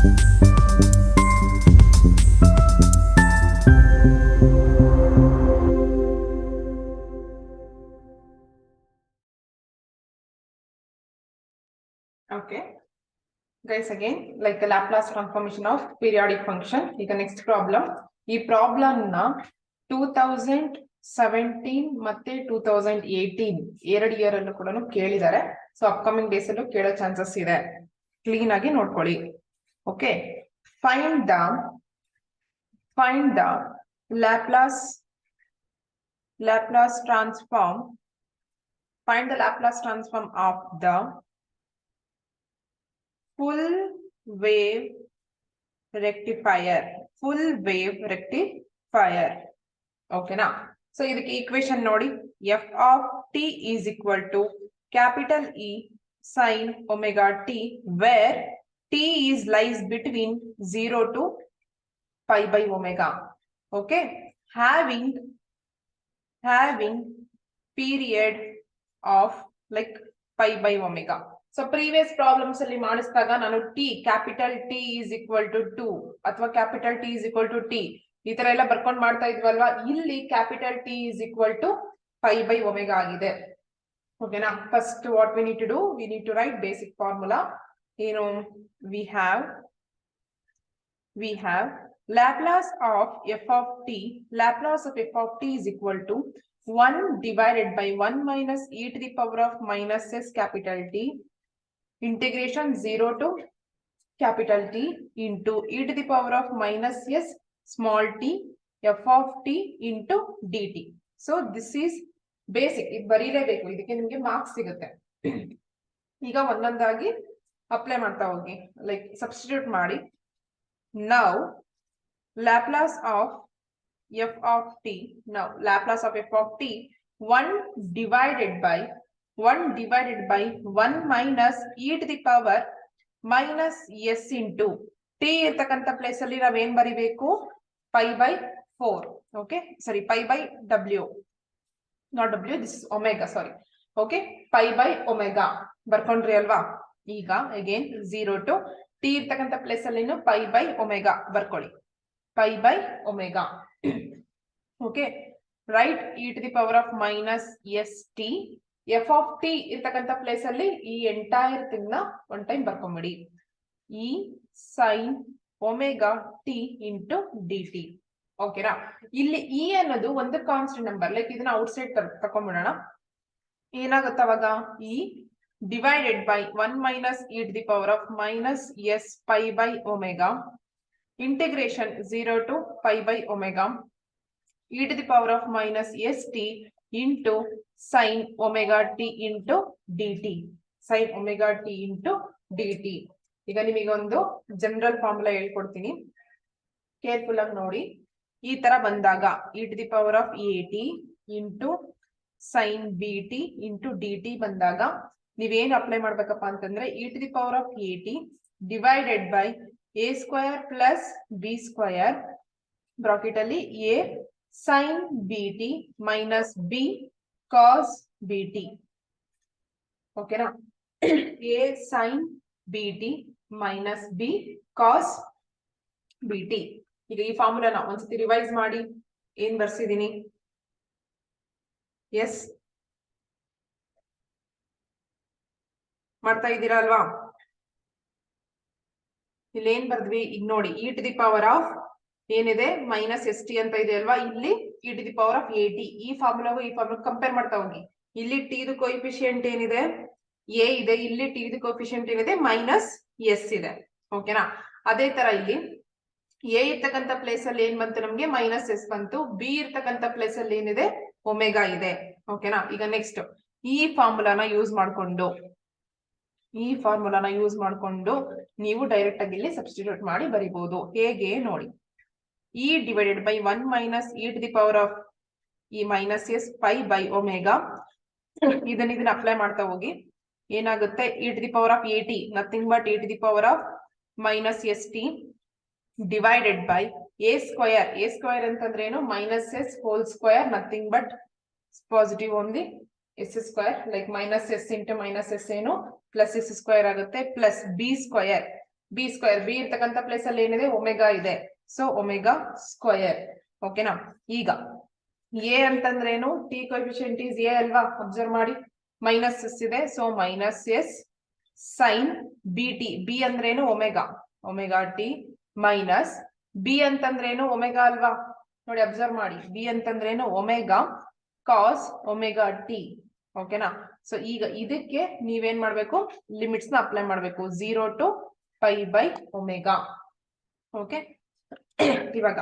Okay, guys, again, like the Laplace transformation of periodic function. ಈಗ next problem. ಈ problem ನ 2017 ಮತ್ತೆ 2018 ಎರಡು ಇಯರ್ ಅಲ್ಲೂ ಕೂಡ ಕೇಳಿದ್ದಾರೆ. ಸೊ ಅಪ್ಕಮಿಂಗ್ ಡೇಸ್ ಅಲ್ಲೂ ಕೇಳೋ ಚಾನ್ಸಸ್ ಇದೆ. ಕ್ಲೀನ್ ಆಗಿ ನೋಡ್ಕೊಳ್ಳಿ. Okay, find the Laplace transform. Find the Laplace transform of the full wave rectifier. Okay na? So ಇದಕ್ಕೆ equation ನೋಡಿ. F of t is equal to capital E sin omega t, where t is lies between 0 to pi by omega. Okay, having period of like pi by omega. So previous problems ಅಲ್ಲಿ ಮಾಡಿಸಿದಾಗ ನಾನು t capital T is equal to 2 ಅಥವಾ capital T is equal to t ಈ ತರ ಎಲ್ಲ ಬರ್ಕೊಂಡು ಮಾಡ್ತಾ ಇದ್ವಲ್ವಾ. ಇಲ್ಲಿ capital T is equal to pi by omega ಆಗಿದೆ. ಓಕೆನಾ? First what we need to do, we need to write basic formula. ಏನು, we have Laplace of f of t. Laplace of f of t is equal to 1 divided by 1 minus e to the power of minus s capital T integration 0 to capital T into e to the power of minus s small t f of t into dt. So this is basic. ಇದು ಬರೀಲೇಬೇಕು, ಇದಕ್ಕೆ ನಿಮಗೆ marks ಸಿಗುತ್ತೆ. ಈಗ ಒಂದೊಂದಾಗಿ apply ಮಾಡ್ತಾ ಹೋಗಿ, like substitute ಮಾಡಿ. Now Laplace of f of t. Now Laplace of f of t 1 divided by 1 minus e to the power minus s into t ಇರ್ತಕ್ಕಂಥ ಪ್ಲೇಸ್ ಅಲ್ಲಿ ನಾವೇನ್ ಬರಿಬೇಕು, pi by 4. Okay, sorry, pi by w, not w, this is omega, sorry. Okay, pi by omega ಬರ್ಕೊಂಡ್ರಿ ಅಲ್ವಾ. ಈಗ again 0 to t ಇರ್ತಕ್ಕಂಥ place ಅಲ್ಲಿ pi by omega ಬರ್ಕೊಳ್ಳಿ, pi by omega. Okay, write e to the power of minus st. f of t ಇರ್ತಕ್ಕಂಥ place ಅಲ್ಲಿ ಈ entire thing ನ one time ಬರ್ಕೊಂಬಿಡಿ, e sin omega t into dt. ಓಕೆನಾ? ಇಲ್ಲಿ e ಅನ್ನೋದು ಒಂದು ಕಾನ್ಸ್ಟೆಂಟ್ ನಂಬರ್, ಲೈಕ್ ಇದನ್ನ ಔಟ್ಸೈಡ್ ತಕೊಂಡ್ಬಿಡೋಣ. ಏನಾಗುತ್ತೆ ಅವಾಗ, e divided by 1 minus e to the power of minus s pi by omega integration 0 to pi by omega e to the power of minus st into sin omega t into dt. sin omega t into dt. ಈಗ ನಿಮಗೆ ಒಂದು general formula ಹೇಳ್ಕೊಡ್ತೀನಿ, careful ಆಗಿ ನೋಡಿ. ಈ ತರ ಬಂದಾಗ e to the power of at into sin bt into dt ಬಂದಾಗ ನೀವೇನ್ ಅಪ್ಲೈ ಮಾಡ್ಬೇಕಪ್ಪ ಅಂತಂದ್ರೆ e to the power of at divided by a square plus b square bracket ಅಲ್ಲಿ a sin bt minus b cos bt. ಓಕೆನಾ? a sin bt minus b cos bt. ಈಗ ಈ ಫಾರ್ಮುಲಾನ ಒಂದ್ಸತಿ revise ಮಾಡಿ. ಏನ್ ಬರ್ಸಿದೀನಿ? ಎಸ್, ಮಾಡ್ತಾ ಇದ್ದೀರಾ ಅಲ್ವಾ? ಇಲ್ಲಿ ಏನ್ ಬರ್ದ್ವಿ ಈಗ ನೋಡಿ, e to the power of ಏನಿದೆ ಮೈನಸ್ ಎಸ್ ಟಿ ಅಂತ ಇದೆ ಅಲ್ವಾ, ಇಲ್ಲಿ e to the power of at. ಈ ಫಾರ್ಮುಲಾಗೂ ಈ ಫಾರ್ಮುಲಾ ಕಂಪೇರ್ ಮಾಡ್ತಾ ಹೋಗಿ. ಇಲ್ಲಿ ಟಿ ದು ಕೋಎಫಿಷಿಯಂಟ್ ಏನಿದೆ, ಎ ಇದೆ. ಇಲ್ಲಿ ಟಿ ದು ಕೋಎಫಿಷಿಯಂಟ್ ಏನಿದೆ, ಮೈನಸ್ ಎಸ್ ಇದೆ. ಓಕೆನಾ? ಅದೇ ತರ ಇಲ್ಲಿ ಎ ಇರ್ತಕ್ಕಂಥ ಪ್ಲೇಸ್ ಅಲ್ಲಿ ಏನ್ ಬಂತು, ನಮ್ಗೆ ಮೈನಸ್ ಎಸ್ ಬಂತು. ಬಿ ಇರ್ತಕ್ಕಂಥ ಪ್ಲೇಸ್ ಅಲ್ಲಿ ಏನಿದೆ, ಒಮೆಗಾ ಇದೆ. ಓಕೆನಾ? ಈಗ ನೆಕ್ಸ್ಟ್ ಈ ಫಾರ್ಮುಲಾನ ಯೂಸ್ ಮಾಡ್ಕೊಂಡು ನೀವು ಡೈರೆಕ್ಟ್ ಆಗಿ ಇಲ್ಲಿ ಸಬ್ಸ್ಟಿಟ್ಯೂಟ್ ಮಾಡಿ ಬರಿಬಹುದು. ಹೇಗೆ ನೋಡಿ, e divided by 1 minus e to the power of e minus s pi by omega. ಇದನ್ನ ಅಪ್ಲೈ ಮಾಡ್ತಾ ಹೋಗಿ. ಏನಾಗುತ್ತೆ, e to the power of at nothing but e to the power of minus st divided by a square. a square ಅಂತಂದ್ರೆ ಏನು, minus s whole square, nothing but positive only s square, like minus s into minus s ಏನು plus s square ಆಗುತ್ತೆ, plus b square. B square, B ಇರ್ತಕ್ಕಂಥ place ಅಲ್ಲಿ ಏನಿದೆ omega ಇದೆ, so omega square. ಓಕೆನಾ. ಈಗ ಎ ಅಂತಂದ್ರೇನು, T coefficient is A ಅಲ್ವಾ, ಅಬ್ಸರ್ವ್ ಮಾಡಿ, ಮೈನಸ್ ಎಸ್ ಇದೆ, so minus S sine B T, B ಅಂದ್ರೇನು omega, omega T minus B ಅಂತಂದ್ರೇನು ಒಮೆಗಾ ಅಲ್ವಾ, ನೋಡಿ ಅಬ್ಸರ್ವ್ ಮಾಡಿ, ಬಿ ಅಂತಂದ್ರೇನು ಒಮೆಗಾ ಕಾಸ್ ಒಮೆಗಾ ಟಿ. ಓಕೆನಾ. ಸೊ ಈಗ ಇದಕ್ಕೆ ನೀವೇನ್ ಮಾಡ್ಬೇಕು, ಲಿಮಿಟ್ಸ್ ನ ಅಪ್ಲೈ ಮಾಡ್ಬೇಕು, 0 to pi by omega. Okay. ಇವಾಗ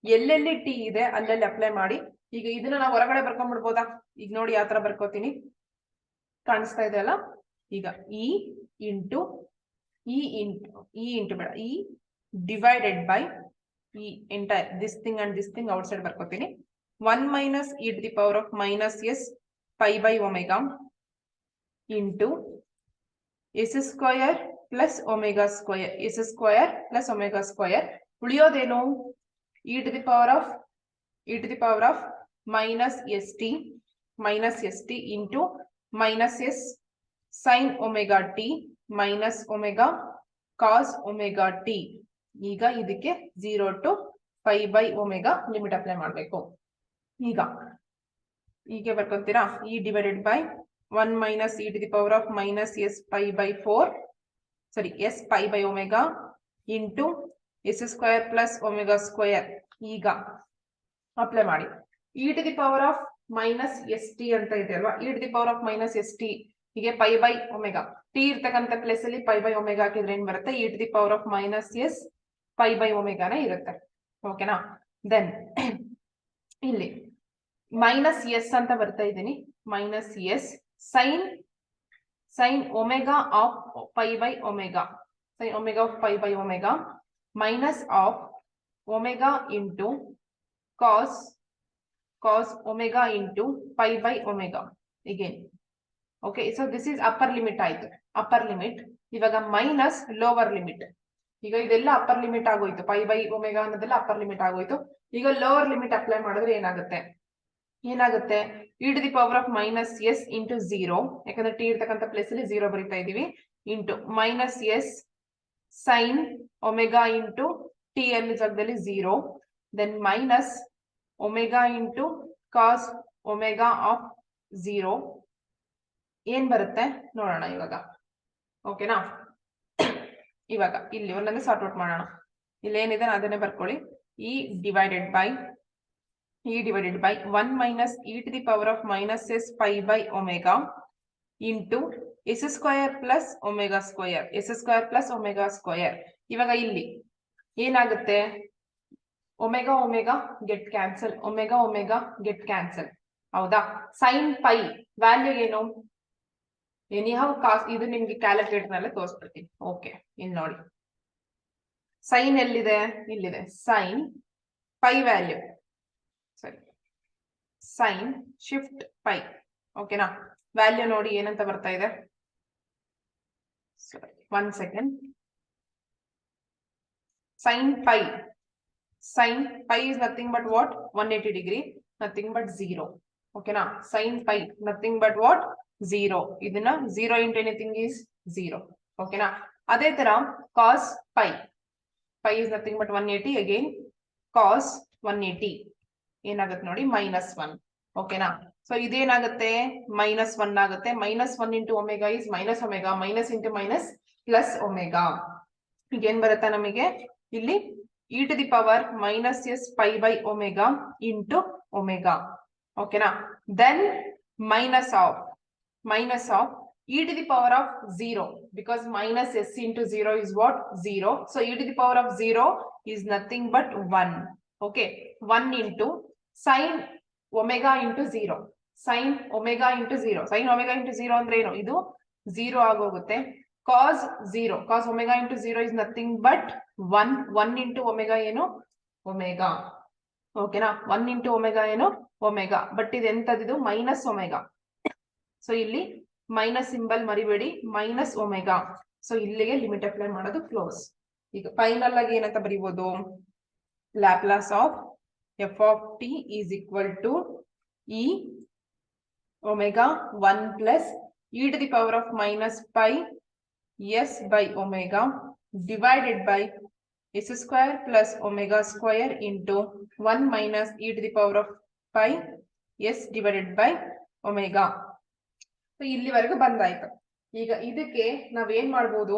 ಎಲ್ಲೆಲ್ಲಿ ಟಿ ಇದೆ ಅಲ್ಲೆಲ್ಲಿ ಅಪ್ಲೈ ಮಾಡಿ. ಈಗ ಇದನ್ನ ನಾವು ಹೊರಗಡೆ ಬರ್ಕೊಂಡ್ಬಿಡ್ಬೋದಾ, ಈಗ ನೋಡಿ ಯಾವ ತರ ಬರ್ಕೋತೀನಿ, ಕಾಣಿಸ್ತಾ ಇದೆ ಅಲ್ಲ. ಈಗ ಇ ಇಂಟು ಬೇಡ, ಇ ಡಿವೈಡೆಡ್ ಬೈ ಈ entire this thing and this thing outside ಬರ್ಕೋತೀನಿ. 1 minus e to the power of minus s pi by omega into s square plus omega square, s square plus omega square. ಉಳಿಯೋದೇನು, e to the power of minus st into minus s sin omega t minus omega cos omega t. ಈಗ ಇದಕ್ಕೆ 0 to pi by omega limit apply ಮಾಡಬೇಕು. ಈಗ ಹೀಗೆ ಬರ್ಕೊಂತೀರಾ, E divided by 1 minus e to the power of minus s pi by 4, sorry s pi by omega into s square plus omega square. ಈಗ apply ಮಾಡಿ, e to the power of minus st ಅಂತ ಇದೆ ಅಲ್ವಾ, e to the power of minus st ಹೀಗೆ pi by omega, T ಇರ್ತಕ್ಕಂಥ place ಅಲ್ಲಿ pi by omega ಹಾಕಿದ್ರೆ ಏನ್ ಬರುತ್ತೆ, e to the power of minus s pi by ಒಮೆಗಾನೇ ಇರುತ್ತೆ. ಓಕೆನಾ. ದೆನ್ ಇಲ್ಲಿ ಮೈನಸ್ ಎಸ್ ಅಂತ ಬರ್ತಾ ಇದ್ದೀನಿ, minus S sine omega of pi by omega, sine omega of pi by omega minus of omega into cos omega into pi by omega again. Okay, so this is upper limit ಆಯ್ತು, upper limit. ಇವಾಗ minus lower limit. ಈಗ ಇದೆಲ್ಲ upper limit ಆಗೋಯ್ತು, pi by omega ಅನ್ನೋದೆಲ್ಲ upper limit ಆಗೋಯ್ತು. ಈಗ lower limit apply ಮಾಡಿದ್ರೆ ಏನಾಗುತ್ತೆ, e to the power of minus s into 0, ಯಾಕಂದ್ರೆ ಟಿ ಇರ್ತಕ್ಕಂಥ ಪ್ಲೇಸ್ ಅಲ್ಲಿ 0 ಬರೀತಾ ಇದೀವಿ, into minus S sine omega into t ಅಲ್ಲಿ ಜಾಗದಲ್ಲಿ 0, then minus omega into cos omega of 0. ಏನ್ ಬರುತ್ತೆ ನೋಡೋಣ ಇವಾಗ. ಓಕೆನಾ. ಇವಾಗ ಇಲ್ಲಿ ಒಂದೊಂದೇ ಸಾರ್ಟ್ ಔಟ್ ಮಾಡೋಣ. ಇಲ್ಲಿ ಏನಿದೆ ಅದನ್ನೇ ಬರ್ಕೊಳ್ಳಿ. E divided by 1 minus e to the power of minus s pi by omega into s square plus omega square, s square plus omega square. ಇವಾಗ ಇಲ್ಲಿ ಏನಾಗುತ್ತೆ, omega omega get cancel, omega omega get cancel, ಹೌದಾ. Sign pi value ಏನು, anyhow ಕಾಸ್, ಇದು ನಿಮ್ಗೆ calculator ನಲ್ಲೇ ತೋರಿಸ್ಬಿಡ್ತೀನಿ. Okay, ಇಲ್ಲಿ ನೋಡಿ ಸೈನ್ ಎಲ್ಲಿದೆ, ಇಲ್ಲಿದೆ ಸೈನ್ ಪೈ ವ್ಯಾಲ್ಯೂ, ಸರಿ ಸೈನ್ ಶಿಫ್ಟ್ ಪೈ. ಓಕೆನಾ. ವ್ಯಾಲ್ಯೂ ನೋಡಿ ಏನಂತ ಬರ್ತಾ ಇದೆ, one second. Sine pi is nothing but what, 180 degree, nothing but 0. ಓಕೆನಾ. Sine pi nothing but what, 0. ಇದನ್ನ 0 into anything is 0. ಓಕೆನಾ. ಅದೇ ತರ cos pi is nothing but 180, again cos 180 ಏನಾಗುತ್ತೆ ನೋಡಿ, -1. ಓಕೆನಾ. ಸೊ ಇದೇನಾಗುತ್ತೆ, -1 ಆಗುತ್ತೆ. -1 into omega is minus omega, minus into minus plus omega. ಈಗ ಏನ್ ಬರುತ್ತೆ ನಮಗೆ ಇಲ್ಲಿ, e to the power minus s pi by omega into omega. ಓಕೆನಾ. Then minus of e to the power of 0, because minus s into 0 is what, 0. So e to the power of 0 is nothing but 1. Okay, 1 into sin omega into 0, sin omega into 0 ಅಂದ್ರೆ ಏನು, ಇದು 0 ಆಗೋಗುತ್ತೆ. cos 0, cos omega into 0 is nothing but 1 into omega ಏನು, omega. ಓಕೆನಾ. 1 into omega ಏನು, omega. But ಇದು ಎಂತದ್ದು, minus omega. So ಇಲ್ಲಿ ಮೈನಸ್ ಸಿಂಬಲ್ ಮರಿಬೇಡಿ, ಮೈನಸ್ ಒಮೆಗಾ. ಸೊ ಇಲ್ಲಿಗೆ ಲಿಮಿಟ್ ಅಪ್ಲೈ ಮಾಡೋದು ಕ್ಲೋಸ್. ಈಗ ಫೈನಲ್ ಆಗಿ ಏನಂತ ಬರೀಬಹುದು, Laplace of f of t is equal to e omega 1 plus e to the power of minus pi s by omega divided by s square plus omega square into 1 minus e to the power of pi s divided by omega. ಇಲ್ಲಿವರೆಗೂ ಬಂದಾಯ್ತು. ಈಗ ಇದಕ್ಕೆ ನಾವೇನ್ ಮಾಡ್ಬೋದು,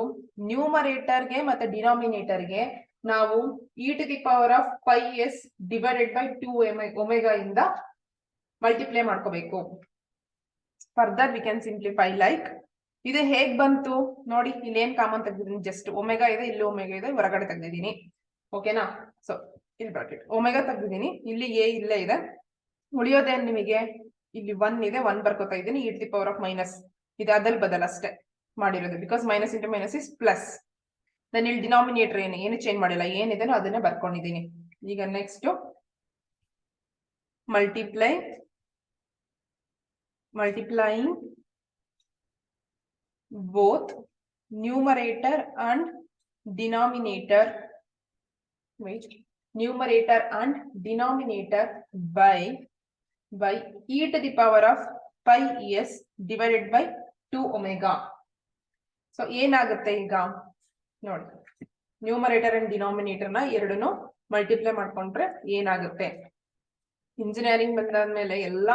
ನ್ಯೂಮರೇಟರ್ಗೆ ಮತ್ತೆ ಡಿನಾಮಿನೇಟರ್ಗೆ ನಾವು e to the power of pi s divided by 2 omega ಇಂದ multiply ಮಾಡ್ಕೋಬೇಕು. Further we can simplify like, ಇದು ಹೇಗ್ ಬಂತು ನೋಡಿ, ಇಲ್ಲಿ ಏನ್ ಕಾಮನ್ ತೆಗ್ದಿದ್ದೀನಿ, ಜಸ್ಟ್ ಒಮೆಗಾ ಇದೆ, ಇಲ್ಲಿ ಒಮೆಗಾ ಇದೆ, ಹೊರಗಡೆ ತೆಗ್ದಿದ್ದೀನಿ. ಓಕೆನಾ? ಸೊ ಇಲ್ಲಿ ಬ್ರಾಕೆಟ್ ಒಮೆಗಾ ತೆಗ್ದಿದ್ದೀನಿ, ಇಲ್ಲಿ ಎ ಇಲ್ಲೇ ಇದೆ, ಉಳಿಯೋದೇನ್ ನಿಮಗೆ ಇಲ್ಲಿ 1 ಇದೆ, 1 ಬರ್ಕೋತಾ ಇದ್ದೀನಿ, e to the power of minus ಇದೆ, ಅದಲ್ಲಿ ಬದಲ್ ಅಷ್ಟೇ ಮಾಡಿರೋದು, because minus into minus is plus. ನಾನು ಇಲ್ಲಿ ಡಿನಾಮಿನೇಟರ್ ಏನು ಚೇಂಜ್ ಮಾಡಿಲ್ಲ, ಏನಿದೆ ಅದನ್ನೇ ಬರ್ಕೊಂಡಿದ್ದೀನಿ. ಈಗ next multiplying both numerator and denominator, wait, numerator and denominator by e to the power of pi s divided by 2 omega. So ಏನಾಗುತ್ತೆ ಈಗ ನೋಡಿ, ನ್ಯೂಮರೇಟರ್ ಅಂಡ್ ಡಿನಾಮಿನೇಟರ್ ನ ಎರಡನ್ನು ಮಲ್ಟಿಪ್ಲೈ ಮಾಡ್ಕೊಂಡ್ರೆ ಏನಾಗುತ್ತೆ. ಇಂಜಿನಿಯರಿಂಗ್ ಬಂದಾದ್ಮೇಲೆ ಎಲ್ಲ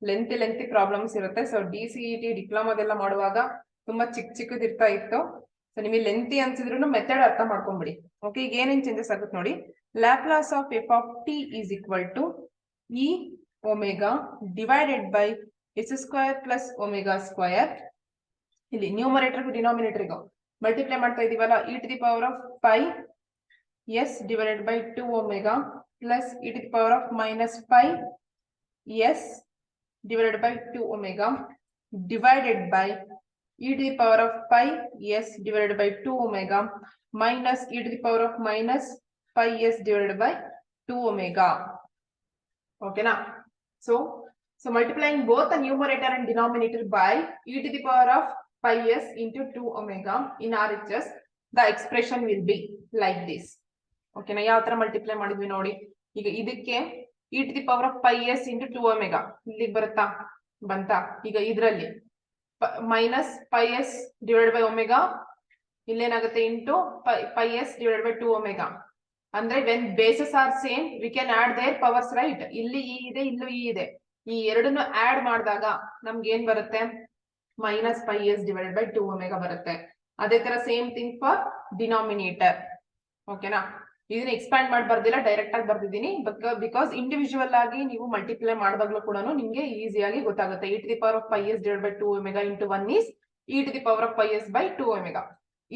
ಲೆಂತಿ ಪ್ರಾಬ್ಲಮ್ಸ್ ಇರುತ್ತೆ. ಸೊ DCET ಡಿಪ್ಲೊಮಾದೆಲ್ಲ ಮಾಡುವಾಗ ತುಂಬಾ ಚಿಕ್ಕದಿರ್ತಾ ಇತ್ತು. ಸೊ ನಿಮಗೆ ಲೆಂತಿ ಅನ್ಸಿದ್ರು ಮೆಥಡ್ ಅರ್ಥ ಮಾಡ್ಕೊಂಡ್ಬಿಡಿ. ಓಕೆ, ಈಗ ಏನೇನ್ ಚೇಂಜಸ್ ಆಗುತ್ತೆ ನೋಡಿ. Laplace of f of t is equal to e omega divided by s square plus omega square. ಇಲ್ಲಿ ನ್ಯೂಮರೇಟರ್ ಡಿನಾಮಿನೇಟರ್ಗೂ ಮಲ್ಟಿಪ್ಲೈ ಮಾಡ್ತಾ ಇದೀವಲ್ಲ, e to the power of pi s divided by 2 omega plus e to the power of minus pi s divided by 2 omega divided by e to the power of pi s divided by 2 omega minus e to the power of minus pi s divided by 2 omega. Okay na? So multiplying both the numerator and denominator by e to the power of pi s into 2 omega in RHS, the expression will be like this. Okay na? ಯಾವ ತರ multiply ಮಾಡಿದ್ವಿ ನೋಡಿ. ಈಗ ಇದಕ್ಕೆ e to the power of pi s into 2 omega ಇಲ್ಲಿಗೆ ಬಂತಾ. ಈಗ ಇದರಲ್ಲಿ minus pi s divided by omega ಇಲ್ಲೇನಾಗುತ್ತೆ into pi s divided by 2 omega. ಅಂದ್ರೆ when bases are same we can add their powers, right? ಇಲ್ಲಿ E ಇದೆ, ಇಲ್ಲೂ E ಇದೆ, ಈ ಎರಡನ್ನು ಆಡ್ ಮಾಡಿದಾಗ ನಮ್ಗೆ ಏನ್ ಬರುತ್ತೆ, minus pi s divided by 2 omega ಬರುತ್ತೆ. ಅದೇ ತರ ಸೇಮ್ ಥಿಂಗ್ ಫಾರ್ ಡಿನಾಮಿನೇಟರ್. ಓಕೆನಾ? ಇದನ್ನ ಎಕ್ಸ್ಪ್ಯಾಂಡ್ ಮಾಡಿ ಬರ್ದಿಲ್ಲ, ಡೈರೆಕ್ಟ್ ಆಗಿ ಬರ್ದಿದ್ದೀನಿ, ಬಿಕಾಸ್ ಇಂಡಿವಿಜುವಲ್ ಆಗಿ ನೀವು ಮಲ್ಟಿಪ್ಲೈ ಮಾಡಿದಾಗ್ಲೂ ಕೂಡ ನಿಮ್ಗೆ ಈಸಿಯಾಗಿ ಗೊತ್ತಾಗುತ್ತೆ. e to the power of pi s divided by 2 omega into 1 is e to the power of pi s by 2 omega.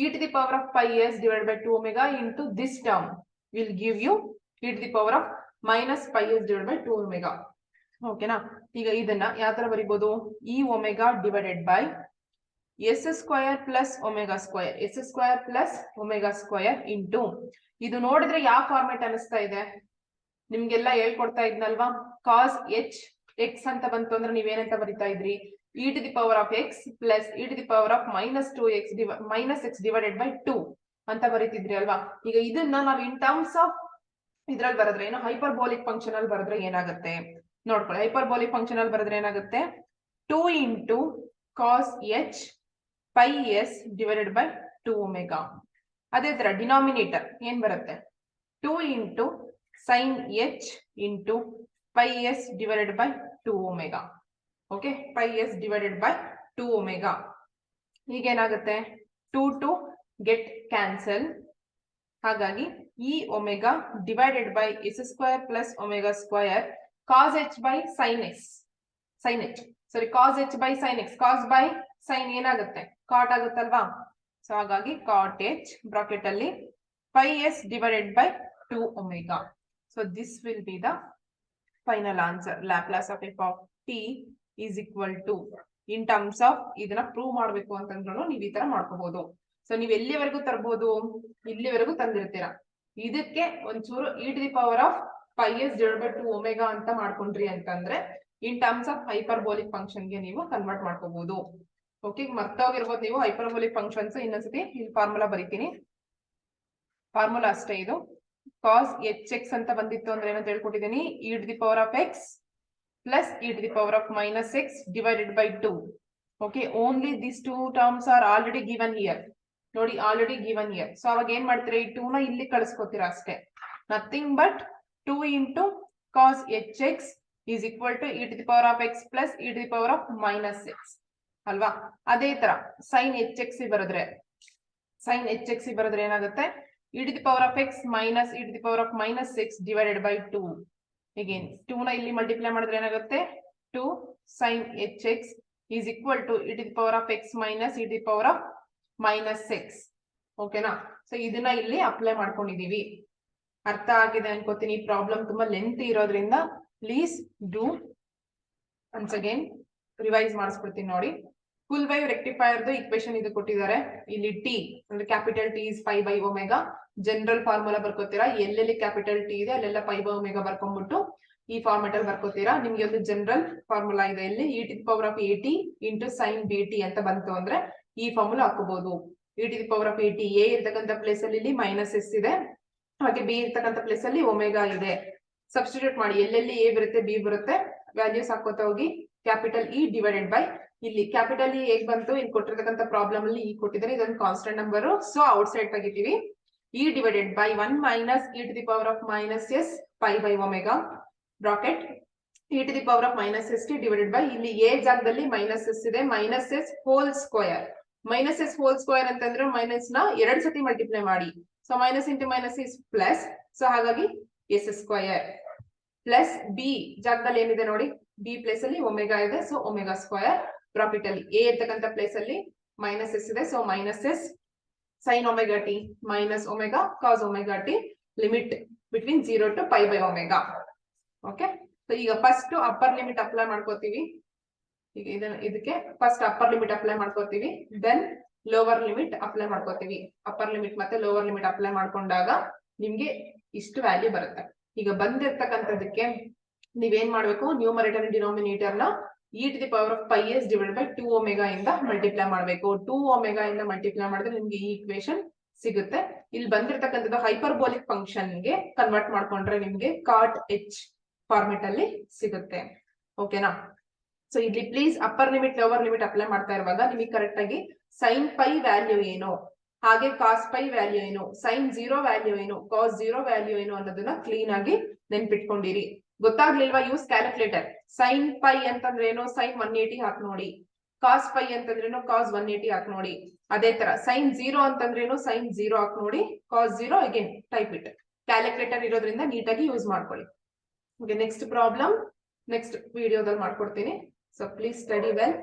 e to the power of pi s divided by 2 omega into this term will give you e to the power of minus pi s divided by 2 omega. ಓಕೆನಾ? ಈಗ ಇದನ್ನ ಯಾವ ತರ ಬರೀಬಹುದು, e omega divided by s square plus omega square, s square plus omega square into, ಇದು ನೋಡಿದ್ರೆ ಯಾವ format ಅನಿಸ್ತಾ ಇದೆ, ನಿಮ್ಗೆಲ್ಲ ಹೇಳ್ಕೊಡ್ತಾ ಇದ್ನಲ್ವಾ, cos h x ಅಂತ ಬಂತು ಅಂದ್ರೆ ನೀವೇನಂತ ಬರಿತಾ ಇದ್ರಿ, e to the power of x plus e to the power of minus 2x minus x divided by 2 ಅಂತ ಬರೀತಿದ್ರಿ ಅಲ್ವಾ. ಈಗ ಇದನ್ನ ನಾವು ಇನ್ ಟರ್ಮ್ಸ್ ಆಫ್ ಇದ್ರಲ್ಲಿ ಬರೆದ್ರೆ ಏನೋ ಹೈಪರ್ಬೋಲಿಕ್ ಫಂಕ್ಷನ್ ಅಲ್ಲಿ ಬರೆದ್ರೆ ಏನಾಗುತ್ತೆ ನೋಡ್ಕೊಳ್ಳಿ. ಹೈಪರ್ಬೋಲಿಕ್ ಫಂಕ್ಷನ್ ಅಲ್ಲಿ ಬರೆದ್ರೆ ಏನಾಗುತ್ತೆ, 2 into cos h pi s divided by 2 omega. ಅದೇ ತರ ಡಿನಾಮಿನೇಟರ್ ಏನ್ ಬರುತ್ತೆ, 2 into sin h into pi s divided by 2 omega. Okay, pi s divided by 2 omega. ಈಗೇನಾಗುತ್ತೆ, 2 get cancel, ಹಾಗಾಗಿ e omega divided by s square plus omega square cos h by sin x, sin h sorry cos h by sin x, cos by sin ಏನಾಗುತ್ತೆ, cot ಆಗುತ್ತಲ್ವಾ. So ಹಾಗಾಗಿ cot h bracket ಅಲ್ಲಿ pi s divided by 2 omega. So this will be the final answer. Laplace of f of t is equal to, in terms of ಇದನ್ನ prove ಮಾಡ್ಬೇಕು ಅಂತಂದ್ರೂ ನೀವು ಈ ತರ ಮಾಡ್ಕೋಬಹುದು. ಸೊ ನೀವು ಎಲ್ಲಿವರೆಗೂ ತರಬಹುದು, ಇಲ್ಲಿವರೆಗೂ ತಂದಿರ್ತೀರಾ. ಇದಕ್ಕೆ ಒಂಚೂರು e to the power of pi s divided by 2 omega ಅಂತ ಮಾಡ್ಕೊಂಡ್ರಿ ಅಂತಂದ್ರೆ in terms of hyperbolic function ಗೆ ನೀವು ಕನ್ವರ್ಟ್ ಮಾಡ್ಕೋಬಹುದು. ಓಕೆ, ಮರ್ತೋಗಿರ್ಬೋದು ನೀವು ಹೈಪರ್ಬೋಲಿಕ್ ಫಂಕ್ಷನ್ಸ್. ಇನ್ನೊಂದ್ಸತಿ ಇಲ್ಲಿ ಫಾರ್ಮುಲಾ ಬರೀತೀನಿ, ಫಾರ್ಮುಲಾ ಅಷ್ಟೇ ಇದು. cos hx ಅಂತ ಬಂದಿತ್ತು ಅಂದ್ರೆ ಏನಂತ ಹೇಳ್ಕೊಟ್ಟಿದ್ದೀನಿ, e to the power of x plus e to the power of minus x divided by 2. Okay, only these two terms are already given here. ನೋಡಿ ಆಲ್ರೆಡಿ ಗಿವನ್ ಇಯರ್. ಸೊ ಅವಾಗ ಏನ್ ಮಾಡ್ತೀರಾ, ಈ 2 ನ ಇಲ್ಲಿ ಕಳಿಸ್ಕೊತೀರಾ ಅಷ್ಟೇ. Nothing but 2 into cos hx is equal to e to the power of x plus e to the power of minus x ಅಲ್ವಾ. ಅದೇ ತರ sin hx ಬರೆದ್ರೆ ಏನಾಗುತ್ತೆ, e to the power of x minus e to the power of minus x divided by 2. Again 2 ನ ಇಲ್ಲಿ multiply ಮಾಡಿದ್ರೆ ಏನಾಗುತ್ತೆ, 2 sin hx is equal to e to the power of x minus e to the power of minus x. ಓಕೆನಾ. So ಇದನ್ನ ಇಲ್ಲಿ apply ಮಾಡ್ಕೊಂಡಿದೀವಿ. ಅರ್ಥ ಆಗಿದೆ ಅನ್ಕೋತೀನಿ. ಪ್ರಾಬ್ಲಮ್ ತುಂಬಾ ಲೆಂತ್ ಇರೋದ್ರಿಂದ please do once again revise ಮಾಡಿಸ್ಬಿಡ್ತೀನಿ ನೋಡಿ. ಫುಲ್ ವೇವ್ ರೆಕ್ಟಿಫೈಯರ್ದು ಇಕ್ವೇಶನ್ ಇದು ಕೊಟ್ಟಿದ್ದಾರೆ. ಇಲ್ಲಿ ಟಿ ಅಂದ್ರೆ capital T is pi by omega. General formula ಬರ್ಕೋತೀರಾ, ಎಲ್ಲೆಲ್ಲಿ ಕ್ಯಾಪಿಟಲ್ ಟಿ ಇದೆ ಅಲ್ಲೆಲ್ಲ ಪೈ ಬೈ ಒಮೆಗಾ ಬರ್ಕೊಂಡ್ಬಿಟ್ಟು ಈ ಫಾರ್ಮೆಟ್ ಅಲ್ಲಿ ಬರ್ಕೋತೀರಾ. ನಿಮ್ಗೆ ಒಂದು ಜನರಲ್ ಫಾರ್ಮುಲಾ ಇದೆ ಇಲ್ಲಿ, e to the power of 80 into sine B t ಅಂತ ಬಂತು ಅಂದ್ರೆ ಈ ಫಾರ್ಮುಲಾ ಹಾಕೋಬಹುದು. E to the power of 80 a ಇರ್ತಕ್ಕಂಥ ಪ್ಲೇಸ್ ಅಲ್ಲಿ ಇಲ್ಲಿ ಮೈನಸ್ ಎಸ್ ಇದೆ, ಹಾಗೆ ಬಿ ಇರ್ತಕ್ಕಂಥ ಪ್ಲೇಸ್ ಅಲ್ಲಿ ಒಮೆಗಾ ಇದೆ. ಸಬ್ಸ್ಟಿಟ್ಯೂಟ್ ಮಾಡಿ, ಎಲ್ಲೆಲ್ಲಿ ಎ ಬರುತ್ತೆ ಬಿ ಬರುತ್ತೆ, ವ್ಯಾಲ್ಯೂಸ್ ಹಾಕೋತಾ ಹೋಗಿ. ಕ್ಯಾಪಿಟಲ್ ಇ ಡಿವೈಡೆಡ್ ಬೈ, ಇಲ್ಲಿ ಕ್ಯಾಪಿಟಲ್ ಇ ಹೇಗ್ ಬಂತು, ಇಲ್ಲಿ ಕೊಟ್ಟಿರ್ತಕ್ಕಂಥ ಪ್ರಾಬ್ಲಮ್ ಅಲ್ಲಿ ಇ ಕೊಟ್ಟಿದ್ದಾರೆ, ಇದೊಂದು constant number, so outside ತೆಗಿತೀವಿ. E divided by 1 minus E to the power of minus S pi by omega bracket E to the power of minus S T divided by, ಇಲ್ಲಿ A ಜಾಗದಲ್ಲಿ minus S ಇದೆ, minus S whole square. Minus S whole square ಅಂತಂದ್ರೆ minus ನ 2 ಸತಿ multiply ಮಾಡಿ. So minus into minus is plus, so ಹಾಗಾಗಿ s square plus b ಜಾಗದಲ್ಲಿ ಏನಿದೆ ನೋಡಿ, ಬಿ ಪ್ಲೇಸ್ ಅಲ್ಲಿ ಒಮೆಗಾ ಇದೆ, ಸೊ ಒಮೆಗಾ ಸ್ಕ್ವೇರ್. ಬ್ರಾಕೆಟ್ ಅಲ್ಲಿ ಎ ಇರ್ತಕ್ಕಂಥ ಪ್ಲೇಸ್ ಅಲ್ಲಿ ಮೈನಸ್ ಎಸ್ ಇದೆ, so minus S sine omega T minus omega cos omega t limit between 0 to pi by omega. Okay. So ಈಗ ಫಸ್ಟ್ ಅಪ್ಪರ್ ಲಿಮಿಟ್ ಅಪ್ಲೈ ಮಾಡ್ಕೋತೀವಿ. ಈಗ ಇದಕ್ಕೆ first upper limit apply ಮಾಡ್ಕೋತೀವಿ, then lower limit apply ಮಾಡ್ಕೋತೀವಿ. Upper limit ಮತ್ತೆ lower limit apply ಮಾಡ್ಕೊಂಡಾಗ ನಿಮ್ಗೆ ಇಷ್ಟು ವ್ಯಾಲ್ಯೂ ಬರುತ್ತೆ. ಈಗ ಬಂದಿರ್ತಕ್ಕಂಥದಕ್ಕೆ ನೀವೇನ್ ಮಾಡ್ಬೇಕು, ನ್ಯೂಮರೇಟರ್ ಡಿನೋಮಿನೇಟರ್ ನ e to the power of pi s divide by 2 omega ಇಂದ ಮಲ್ಟಿಪ್ಲೈ ಮಾಡಬೇಕು. 2 ಒಮೆಗಾ ಇಂದ ಮಲ್ಟಿಪ್ಲೈ ಮಾಡಿದ್ರೆ ನಿಮ್ಗೆ ಈ ಇಕ್ವೇಶನ್ ಸಿಗುತ್ತೆ. ಇಲ್ಲಿ ಬಂದಿರ್ತಕ್ಕಂಥದ್ದು ಹೈಪರ್ಬೋಲಿಕ್ ಫಂಕ್ಷನ್ ಗೆ ಕನ್ವರ್ಟ್ ಮಾಡ್ಕೊಂಡ್ರೆ ನಿಮ್ಗೆ ಕಾಟ್ ಎಚ್ ಫಾರ್ಮೆಟ್ ಅಲ್ಲಿ ಸಿಗುತ್ತೆ. ಓಕೆನಾ. ಸೊ ಇಲ್ಲಿ please upper limit lower limit apply ಮಾಡ್ತಾ ಇರುವಾಗ ನಿಮಗೆ ಕರೆಕ್ಟ್ ಆಗಿ ಸೈನ್ ಪೈ ವ್ಯಾಲ್ಯೂ ಏನು, ಹಾಗೆ ಕಾಸ್ ಪೈ ವ್ಯಾಲ್ಯೂ ಏನು, ಸೈನ್ 0 ವ್ಯಾಲ್ಯೂ ಏನು, ಕಾಸ್ 0 ವ್ಯಾಲ್ಯೂ ಏನು ಅನ್ನೋದನ್ನ ಕ್ಲೀನ್ ಆಗಿ ನೆನ್ಪಿಟ್ಕೊಂಡಿರಿ. ಗೊತ್ತಾಗ್ಲಿಲ್ವಾ, ಯೂಸ್ ಕ್ಯಾಲ್ಕುಲೇಟರ್. ಸೈನ್ ಪೈ ಅಂತಂದ್ರೆ ಏನು, ಸೈನ್ 180 ಹಾಕಿ ನೋಡಿ. ಕಾಸ್ ಪೈ ಅಂತಂದ್ರೇನು, ಕಾಸ್ 180 ಹಾಕಿ ನೋಡಿ. ಅದೇ ತರ ಸೈನ್ 0 ಅಂತಂದ್ರೇನು, ಸೈನ್ 0 ಹಾಕಿ ನೋಡಿ. ಕಾಸ್ 0 ಅಗೇನ್ ಟೈಪ್ ಇಟ್. ಕ್ಯಾಲ್ಕುಲೇಟರ್ ಇರೋದ್ರಿಂದ ನೀಟಾಗಿ ಯೂಸ್ ಮಾಡ್ಕೊಳ್ಳಿ. ಓಕೆ, ನೆಕ್ಸ್ಟ್ ಪ್ರಾಬ್ಲಮ್ ನೆಕ್ಸ್ಟ್ ವಿಡಿಯೋದಲ್ಲಿ ಮಾಡ್ಕೊಡ್ತೀನಿ. So please study well.